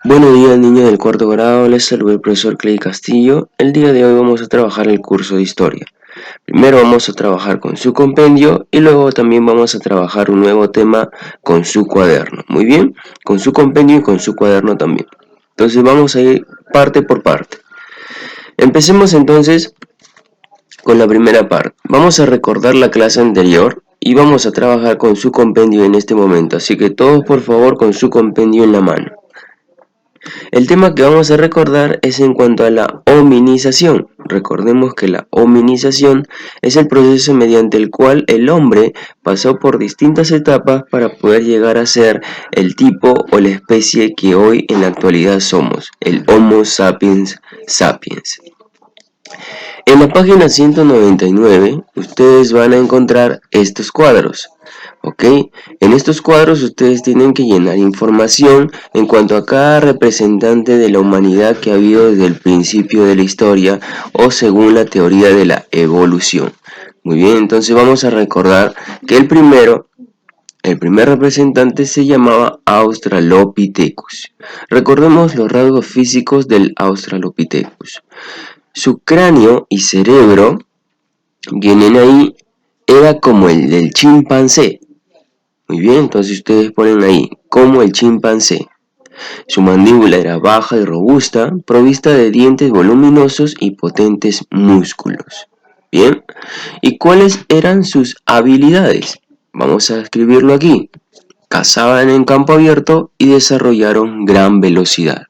Buenos días, niños del cuarto grado, les saluda el profesor Clay Castillo. El día de hoy vamos a trabajar el curso de historia. Primero vamos a trabajar con su compendio y luego también vamos a trabajar un nuevo tema con su cuaderno. Muy bien, con su compendio y con su cuaderno también. Entonces vamos a ir parte por parte. Empecemos entonces con la primera parte. Vamos a recordar la clase anterior y vamos a trabajar con su compendio en este momento. Así que todos por favor con su compendio en la mano. El tema que vamos a recordar es en cuanto a la hominización. Recordemos que la hominización es el proceso mediante el cual el hombre pasó por distintas etapas para poder llegar a ser el tipo o la especie que hoy en la actualidad somos, el Homo sapiens sapiens. En la página 199 ustedes van a encontrar estos cuadros. ¿Ok? En estos cuadros ustedes tienen que llenar información en cuanto a cada representante de la humanidad que ha habido desde el principio de la historia o según la teoría de la evolución. Muy bien, entonces vamos a recordar que el primer representante se llamaba Australopithecus. Recordemos los rasgos físicos del Australopithecus. Su cráneo y cerebro, vienen ahí, era como el del chimpancé. Muy bien, entonces ustedes ponen ahí, como el chimpancé. Su mandíbula era baja y robusta, provista de dientes voluminosos y potentes músculos. Bien, ¿y cuáles eran sus habilidades? Vamos a escribirlo aquí. Cazaban en campo abierto y desarrollaron gran velocidad.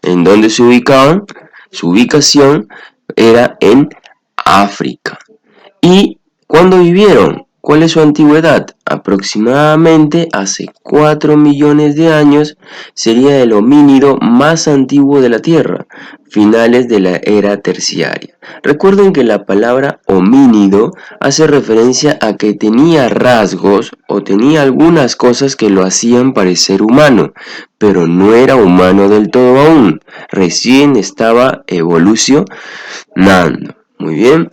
¿En dónde se ubicaban? Su ubicación era en África. ¿Y cuándo vivieron? ¿Cuál es su antigüedad? Aproximadamente hace 4 millones de años sería el homínido más antiguo de la Tierra, finales de la era terciaria. Recuerden que la palabra homínido hace referencia a que tenía rasgos o tenía algunas cosas que lo hacían parecer humano, pero no era humano del todo aún, recién estaba evolucionando. Muy bien.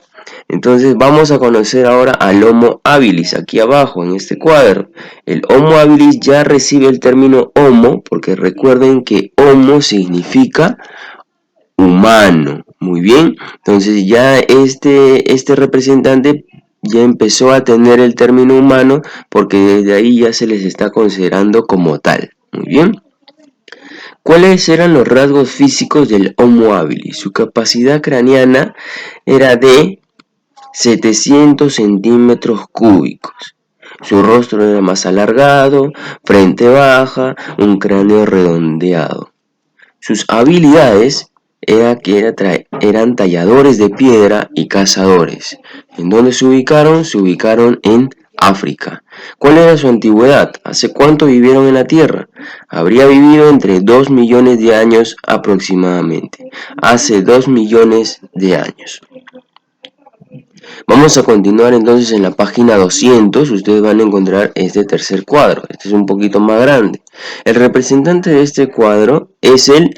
Entonces vamos a conocer ahora al Homo habilis, aquí abajo en este cuadro. El Homo habilis ya recibe el término homo, porque recuerden que homo significa humano. Muy bien, entonces ya este representante ya empezó a tener el término humano, porque desde ahí ya se les está considerando como tal. Muy bien. ¿Cuáles eran los rasgos físicos del Homo habilis? Su capacidad craneana era de 700 centímetros cúbicos. Su rostro era más alargado, frente baja, un cráneo redondeado. Sus habilidades eran talladores de piedra y cazadores. ¿En dónde se ubicaron? Se ubicaron en África. ¿Cuál era su antigüedad? ¿Hace cuánto vivieron en la Tierra? Habría vivido entre 2 millones de años aproximadamente. Hace 2 millones de años. Vamos a continuar entonces en la página 200, ustedes van a encontrar este tercer cuadro, este es un poquito más grande. El representante de este cuadro es el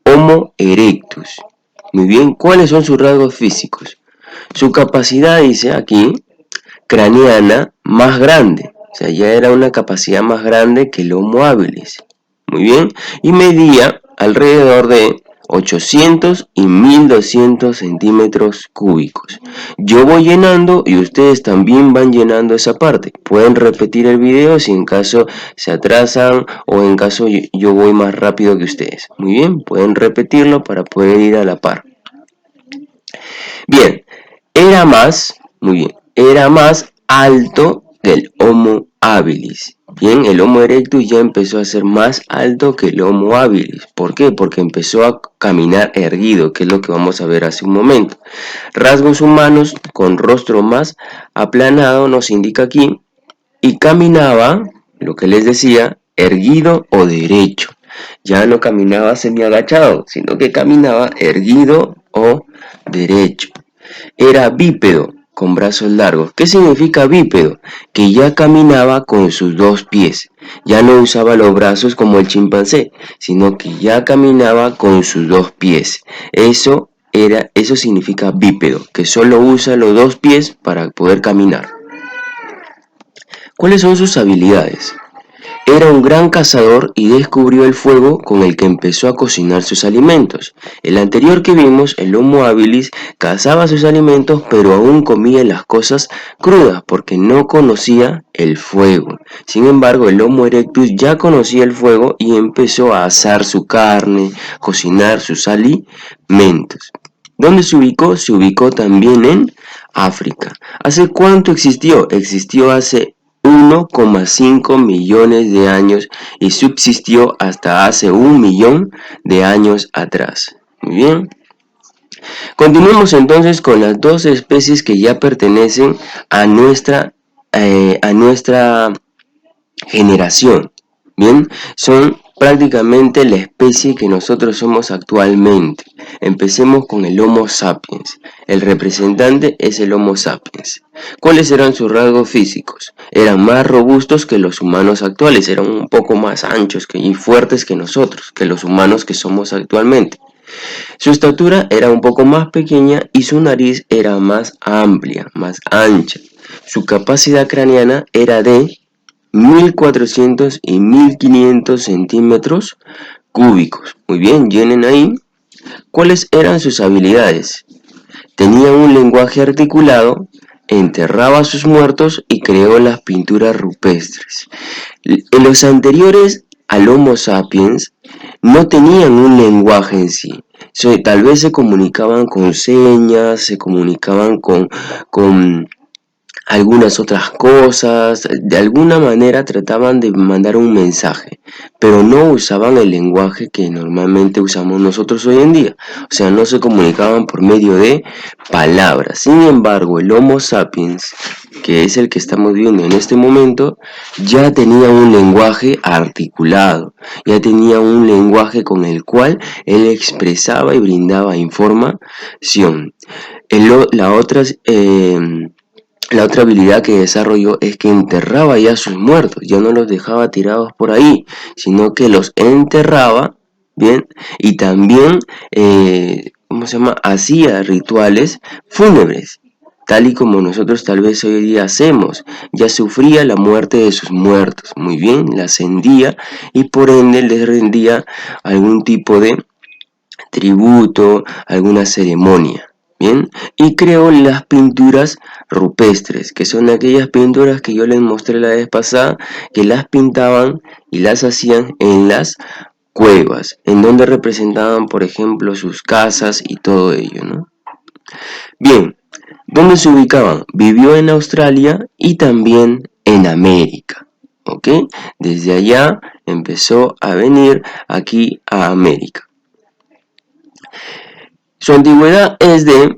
Homo erectus. Muy bien, ¿cuáles son sus rasgos físicos? Su capacidad, dice aquí, craneana más grande, o sea, ya era una capacidad más grande que el Homo habilis. Muy bien, y medía alrededor de 800 y 1200 centímetros cúbicos. Yo voy llenando y ustedes también van llenando esa parte. Pueden repetir el video si en caso se atrasan o en caso yo voy más rápido que ustedes. Muy bien, pueden repetirlo para poder ir a la par. Bien, era más alto que el Homo habilis. Bien, el Homo erectus ya empezó a ser más alto que el Homo habilis. ¿Por qué? Porque empezó a caminar erguido, que es lo que vamos a ver hace un momento. Rasgos humanos con rostro más aplanado nos indica aquí. Y caminaba, lo que les decía, erguido o derecho. Ya no caminaba semi-agachado, sino que caminaba erguido o derecho. Era bípedo, con brazos largos. ¿Qué significa bípedo? Que ya caminaba con sus dos pies. Ya no usaba los brazos como el chimpancé, sino que ya caminaba con sus dos pies. Eso significa bípedo, que solo usa los dos pies para poder caminar. ¿Cuáles son sus habilidades? Era un gran cazador y descubrió el fuego con el que empezó a cocinar sus alimentos. El anterior que vimos, el Homo habilis, cazaba sus alimentos pero aún comía las cosas crudas porque no conocía el fuego. Sin embargo, el Homo erectus ya conocía el fuego y empezó a asar su carne, cocinar sus alimentos. ¿Dónde se ubicó? Se ubicó también en África. ¿Hace cuánto existió? Existió hace 1,5 millones de años y subsistió hasta hace 1 millón de años atrás. Muy bien. Continuemos entonces con las dos especies que ya pertenecen a nuestra generación. Bien, son prácticamente la especie que nosotros somos actualmente. Empecemos con el Homo sapiens. El representante es el Homo sapiens. ¿Cuáles eran sus rasgos físicos? Eran más robustos que los humanos actuales, eran un poco más anchos y fuertes que nosotros, que los humanos que somos actualmente. Su estatura era un poco más pequeña y su nariz era más amplia, más ancha. Su capacidad craneana era de 1400 y 1500 centímetros cúbicos. Muy bien, llenen ahí. ¿Cuáles eran sus habilidades? Tenía un lenguaje articulado, enterraba a sus muertos y creó las pinturas rupestres. En los anteriores al Homo sapiens no tenían un lenguaje en sí. Tal vez se comunicaban con señas, se comunicaban con algunas otras cosas, de alguna manera trataban de mandar un mensaje, pero no usaban el lenguaje que normalmente usamos nosotros hoy en día, o sea, no se comunicaban por medio de palabras. Sin embargo, el Homo sapiens, que es el que estamos viendo en este momento, ya tenía un lenguaje articulado, ya tenía un lenguaje con el cual él expresaba y brindaba información. La otra habilidad que desarrolló es que enterraba ya a sus muertos, ya no los dejaba tirados por ahí, sino que los enterraba, ¿bien? Y también, hacía rituales fúnebres, tal y como nosotros tal vez hoy día hacemos. Ya sufría la muerte de sus muertos, muy bien, la ascendía y por ende les rendía algún tipo de tributo, alguna ceremonia. Bien, y creó las pinturas rupestres, que son aquellas pinturas que yo les mostré la vez pasada, que las pintaban y las hacían en las cuevas, en donde representaban, por ejemplo, sus casas y todo ello, ¿no? Bien, ¿dónde se ubicaban? Vivió en Australia y también en América, ¿ok? Desde allá empezó a venir aquí a América. Su antigüedad es de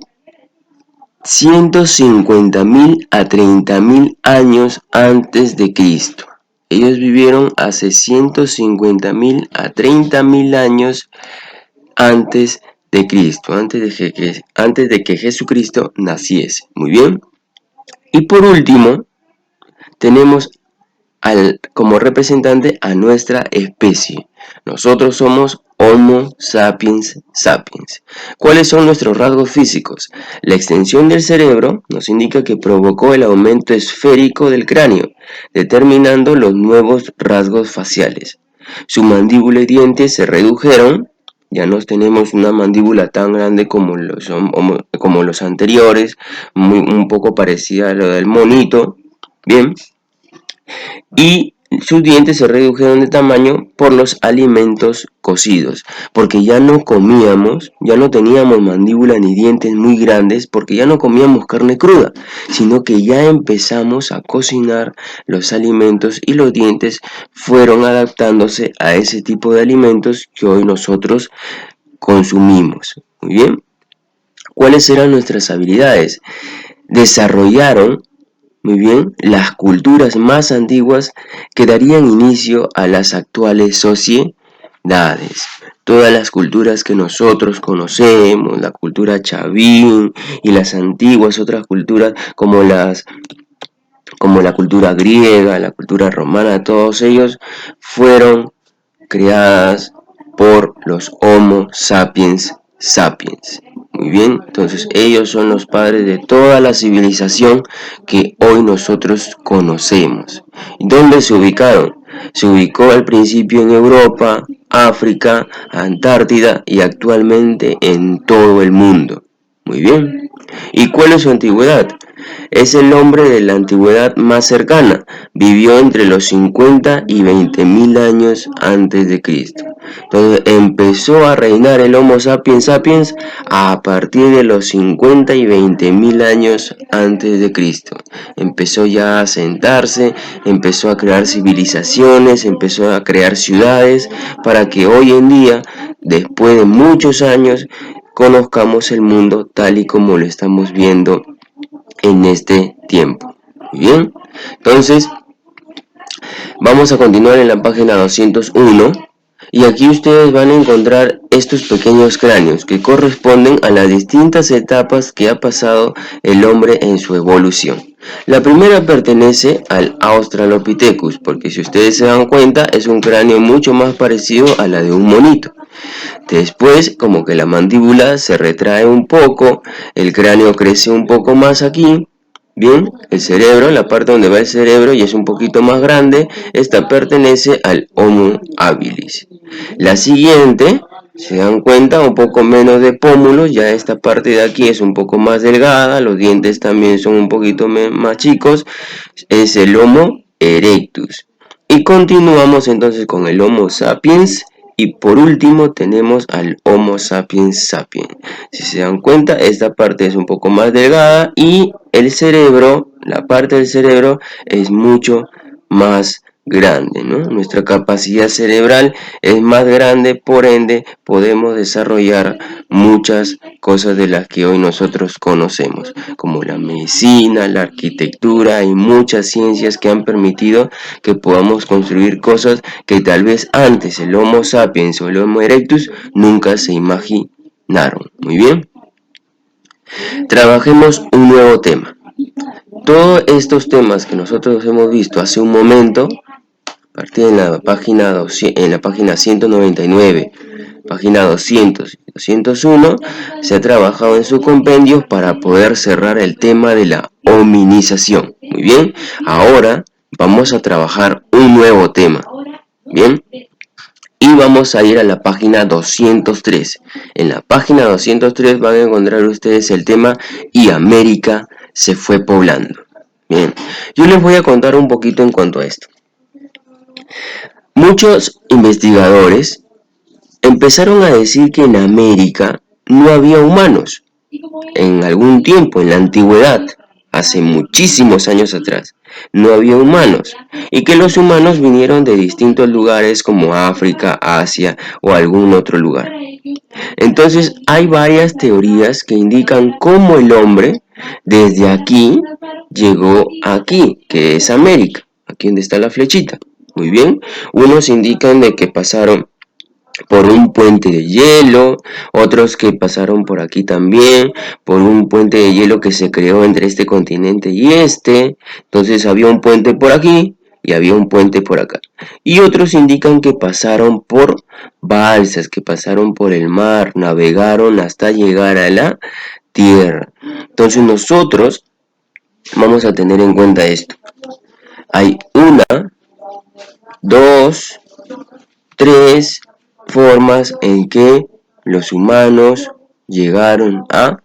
150.000 a 30.000 años antes de Cristo. Ellos vivieron hace 150.000 a 30.000 años antes de Cristo, antes de que Jesucristo naciese. Muy bien. Y por último, tenemos como representante a nuestra especie. Nosotros somos Homo sapiens sapiens. ¿Cuáles son nuestros rasgos físicos? La extensión del cerebro nos indica que provocó el aumento esférico del cráneo, determinando los nuevos rasgos faciales. Su mandíbula y dientes se redujeron. Ya no tenemos una mandíbula tan grande como los anteriores, un poco parecida a lo del monito. Bien. Y sus dientes se redujeron de tamaño por los alimentos cocidos, porque ya no teníamos mandíbula ni dientes muy grandes, porque ya no comíamos carne cruda, sino que ya empezamos a cocinar los alimentos y los dientes fueron adaptándose a ese tipo de alimentos que hoy nosotros consumimos. Muy bien. ¿Cuáles eran nuestras habilidades? Desarrollaron muy bien, las culturas más antiguas que darían inicio a las actuales sociedades. Todas las culturas que nosotros conocemos, la cultura chavín y las antiguas otras culturas como la cultura griega, la cultura romana, todos ellos fueron creadas por los Homo sapiens sapiens. Muy bien, entonces ellos son los padres de toda la civilización que hoy nosotros conocemos. ¿Dónde se ubicaron? Se ubicó al principio en Europa, África, Antártida y actualmente en todo el mundo. Muy bien. ¿Y cuál es su antigüedad? Es el hombre de la antigüedad más cercana. Vivió entre los 50 y 20.000 años antes de Cristo. Entonces empezó a reinar el Homo sapiens sapiens a partir de los 50 y 20.000 años antes de Cristo. Empezó ya a sentarse, empezó a crear civilizaciones, empezó a crear ciudades para que hoy en día, después de muchos años, conozcamos el mundo tal y como lo estamos viendo en este tiempo. Muy bien, entonces vamos a continuar en la página 201 y aquí ustedes van a encontrar estos pequeños cráneos que corresponden a las distintas etapas que ha pasado el hombre en su evolución. La primera pertenece al Australopithecus, porque si ustedes se dan cuenta es un cráneo mucho más parecido a la de un monito. Después, como que la mandíbula se retrae un poco, el cráneo crece un poco más aquí. Bien, el cerebro, la parte donde va el cerebro y es un poquito más grande, esta pertenece al Homo habilis. La siguiente, se dan cuenta, un poco menos de pómulos, ya esta parte de aquí es un poco más delgada, los dientes también son un poquito más chicos, es el Homo erectus. Y continuamos entonces con el Homo sapiens. Y por último tenemos al Homo sapiens sapiens. Si se dan cuenta, esta parte es un poco más delgada y el cerebro, la parte del cerebro es mucho más grande, ¿no? Nuestra capacidad cerebral es más grande, por ende podemos desarrollar muchas cosas de las que hoy nosotros conocemos, como la medicina, la arquitectura y muchas ciencias que han permitido que podamos construir cosas que tal vez antes el Homo sapiens o el Homo erectus nunca se imaginaron. Muy bien. Trabajemos un nuevo tema. Todos estos temas que nosotros hemos visto hace un momento, a partir de la página 199, página 200 y 201, se ha trabajado en sus compendios para poder cerrar el tema de la hominización. Muy bien, ahora vamos a trabajar un nuevo tema. Bien, y vamos a ir a la página 203. En la página 203 van a encontrar ustedes el tema y América se fue poblando. Bien, yo les voy a contar un poquito en cuanto a esto. Muchos investigadores empezaron a decir que en América no había humanos. En algún tiempo, en la antigüedad, hace muchísimos años atrás, no había humanos, y que los humanos vinieron de distintos lugares como África, Asia o algún otro lugar. Entonces hay varias teorías que indican cómo el hombre desde aquí llegó aquí, que es América, aquí donde está la flechita. Muy bien, unos indican de que pasaron por un puente de hielo, otros que pasaron por aquí también, por un puente de hielo que se creó entre este continente y este. Entonces había un puente por aquí y había un puente por acá. Y otros indican que pasaron por balsas, que pasaron por el mar, navegaron hasta llegar a la tierra. Entonces nosotros vamos a tener en cuenta esto. Hay una, dos, tres formas en que los humanos llegaron a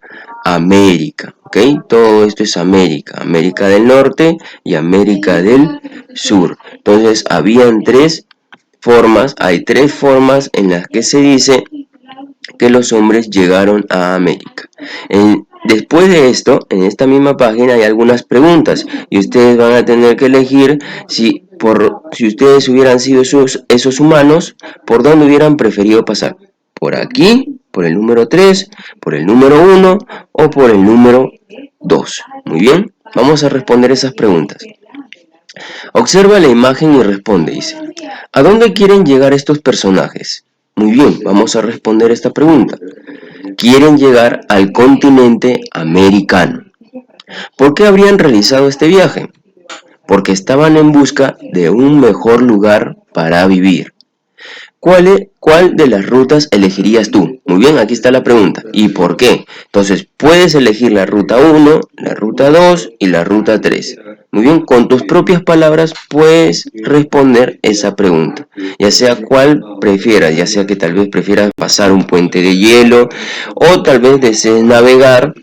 América, ¿ok? Todo esto es América, América del Norte y América del Sur. Entonces, habían tres formas, hay tres formas en las que se dice que los hombres llegaron a América. Después de esto, en esta misma página hay algunas preguntas y ustedes van a tener que elegir si ustedes hubieran sido esos humanos, ¿por dónde hubieran preferido pasar? ¿Por aquí, por el número 3, por el número 1 o por el número 2? Muy bien, vamos a responder esas preguntas. Observa la imagen y responde, dice. ¿A dónde quieren llegar estos personajes? Muy bien, vamos a responder esta pregunta. Quieren llegar al continente americano. ¿Por qué habrían realizado este viaje? Porque estaban en busca de un mejor lugar para vivir. ¿Cuál de las rutas elegirías tú? Muy bien, aquí está la pregunta. ¿Y por qué? Entonces, puedes elegir la ruta 1, la ruta 2 y la ruta 3. Muy bien, con tus propias palabras puedes responder esa pregunta. Ya sea cuál prefieras, ya sea que tal vez prefieras pasar un puente de hielo o tal vez desees navegar.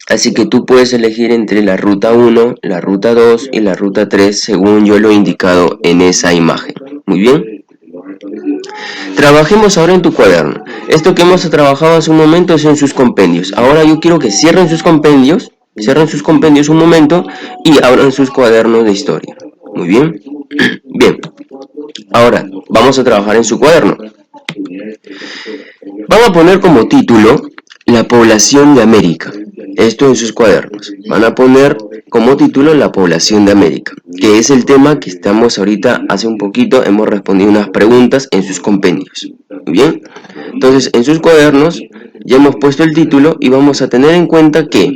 Así que tú puedes elegir entre la ruta 1, la ruta 2 y la ruta 3 según yo lo he indicado en esa imagen. Muy bien. Trabajemos ahora en tu cuaderno. Esto que hemos trabajado hace un momento es en sus compendios. Ahora yo quiero que cierren sus compendios un momento y abran sus cuadernos de historia. Muy bien. Bien. Ahora vamos a trabajar en su cuaderno. Vamos a poner como título la población de América. Esto en sus cuadernos. Van a poner como título la población de América, que es el tema que estamos ahorita, hace un poquito hemos respondido unas preguntas en sus compendios. Muy bien. Entonces, en sus cuadernos ya hemos puesto el título y vamos a tener en cuenta que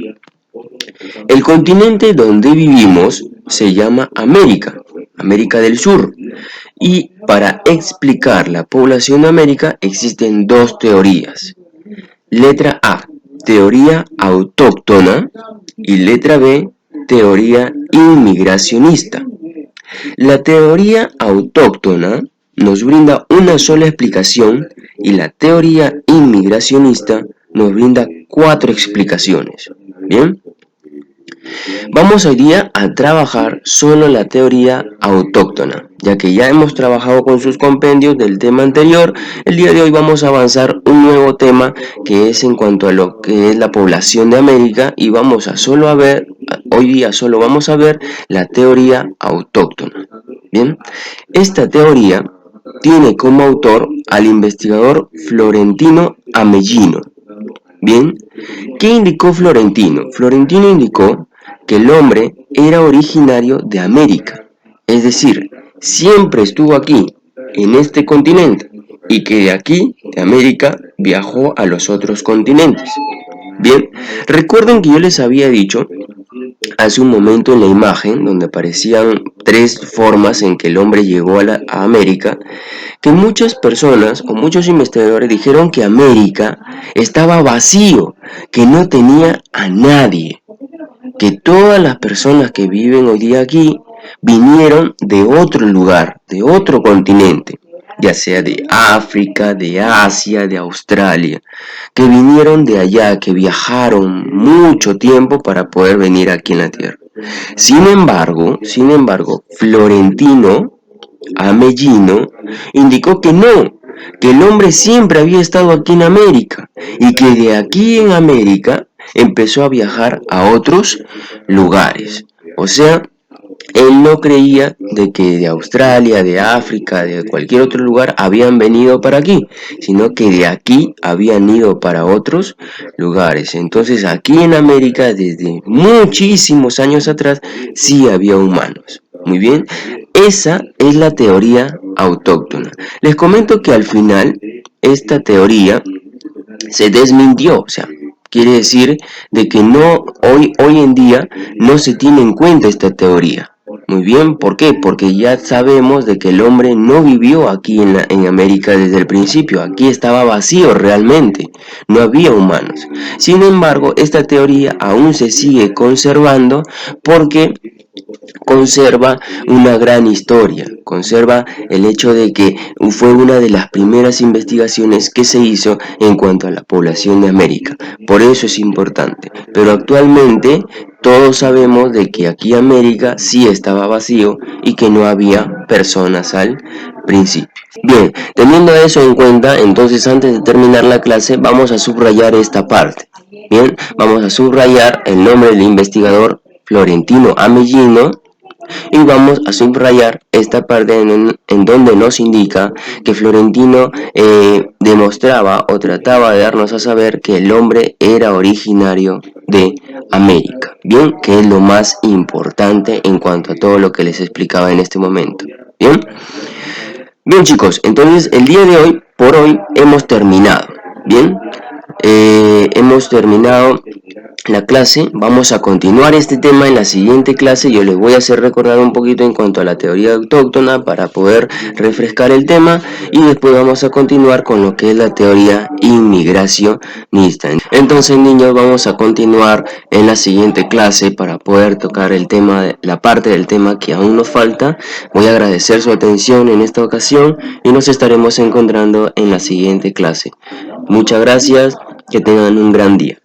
el continente donde vivimos se llama América, América del Sur. Y para explicar la población de América existen dos teorías. Letra A, teoría autóctona y letra B, teoría inmigracionista. La teoría autóctona nos brinda una sola explicación y la teoría inmigracionista nos brinda 4 explicaciones. ¿Bien? Vamos hoy día a trabajar solo la teoría autóctona, ya que ya hemos trabajado con sus compendios del tema anterior. El día de hoy vamos a avanzar un nuevo tema que es en cuanto a lo que es la población de América y vamos a hoy día solo vamos a ver la teoría autóctona. Bien, esta teoría tiene como autor al investigador Florentino Amellino. Bien, ¿qué indicó Florentino? Florentino indicó que el hombre era originario de América, es decir, siempre estuvo aquí, en este continente, y que de aquí, de América, viajó a los otros continentes. Bien, recuerden que yo les había dicho hace un momento en la imagen, donde aparecían 3 formas en que el hombre llegó a América, que muchas personas o muchos investigadores dijeron que América estaba vacío, que no tenía a nadie, que todas las personas que viven hoy día aquí vinieron de otro lugar, de otro continente, ya sea de África, de Asia, de Australia, que vinieron de allá, que viajaron mucho tiempo para poder venir aquí en la Tierra. Sin embargo, Florentino Amellino indicó que no, que el hombre siempre había estado aquí en América y que de aquí en América empezó a viajar a otros lugares. O sea, él no creía de que de Australia, de África, de cualquier otro lugar habían venido para aquí, sino que de aquí habían ido para otros lugares. Entonces aquí en América, desde muchísimos años atrás, sí había humanos. Muy bien, esa es la teoría autóctona. Les comento que al final esta teoría se desmintió, o sea, quiere decir de que hoy en día no se tiene en cuenta esta teoría. Muy bien, ¿por qué? Porque ya sabemos de que el hombre no vivió aquí en América desde el principio, aquí estaba vacío realmente, no había humanos. Sin embargo, esta teoría aún se sigue conservando porque conserva una gran historia, conserva el hecho de que fue una de las primeras investigaciones que se hizo en cuanto a la población de América. Por eso es importante. Pero actualmente todos sabemos de que aquí América sí estaba vacío y que no había personas al principio. Bien, teniendo eso en cuenta, entonces antes de terminar la clase vamos a subrayar esta parte. Bien, vamos a subrayar el nombre del investigador Florentino Amellino y vamos a subrayar esta parte en donde nos indica que Florentino demostraba o trataba de darnos a saber que el hombre era originario de América. Bien, que es lo más importante en cuanto a todo lo que les explicaba en este momento. Bien, bien chicos, entonces el día de hoy, por hoy, hemos terminado. Bien, hemos terminado la clase. Vamos a continuar este tema en la siguiente clase. Yo les voy a hacer recordar un poquito en cuanto a la teoría autóctona para poder refrescar el tema, y después vamos a continuar con lo que es la teoría inmigracionista. Entonces, niños, vamos a continuar en la siguiente clase para poder tocar el tema, la parte del tema que aún nos falta. Voy a agradecer su atención en esta ocasión y nos estaremos encontrando en la siguiente clase. Muchas gracias, que tengan un gran día.